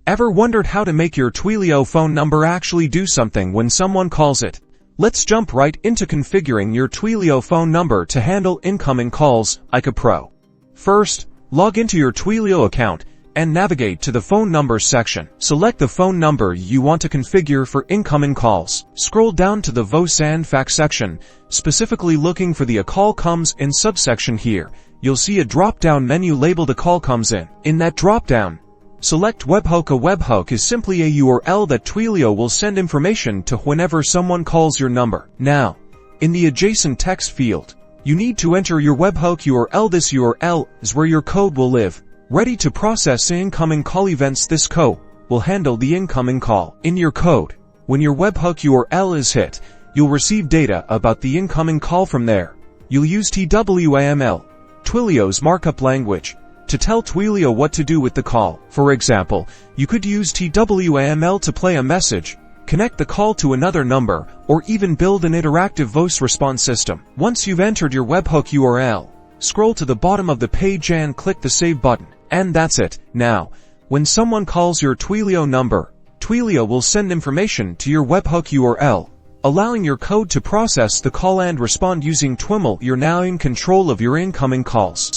Ever wondered how to make your Twilio phone number actually do something when someone calls it? Let's jump right into configuring your Twilio phone number to handle incoming calls like a pro. First, log into your Twilio account and navigate to the phone numbers section. Select the phone number you want to configure for incoming calls. Scroll down to the voice and fax section, specifically looking for the "A call comes in" subsection here. You'll see a drop-down menu labeled "A call comes in." In that drop-down, select Webhook. A webhook is simply a URL that Twilio will send information to whenever someone calls your number. Now, in the adjacent text field, you need to enter your Webhook URL. This URL is where your code will live, ready to process incoming call events. This code will handle the incoming call. In your code, when your Webhook URL is hit, you'll receive data about the incoming call. From there, you'll use TwiML, Twilio's markup language, to tell Twilio what to do with the call. For example, you could use TwiML to play a message, connect the call to another number, or even build an interactive voice response system. Once you've entered your Webhook URL, scroll to the bottom of the page and click the Save button. And that's it. Now, when someone calls your Twilio number, Twilio will send information to your Webhook URL, allowing your code to process the call and respond using TwiML. You're now in control of your incoming calls.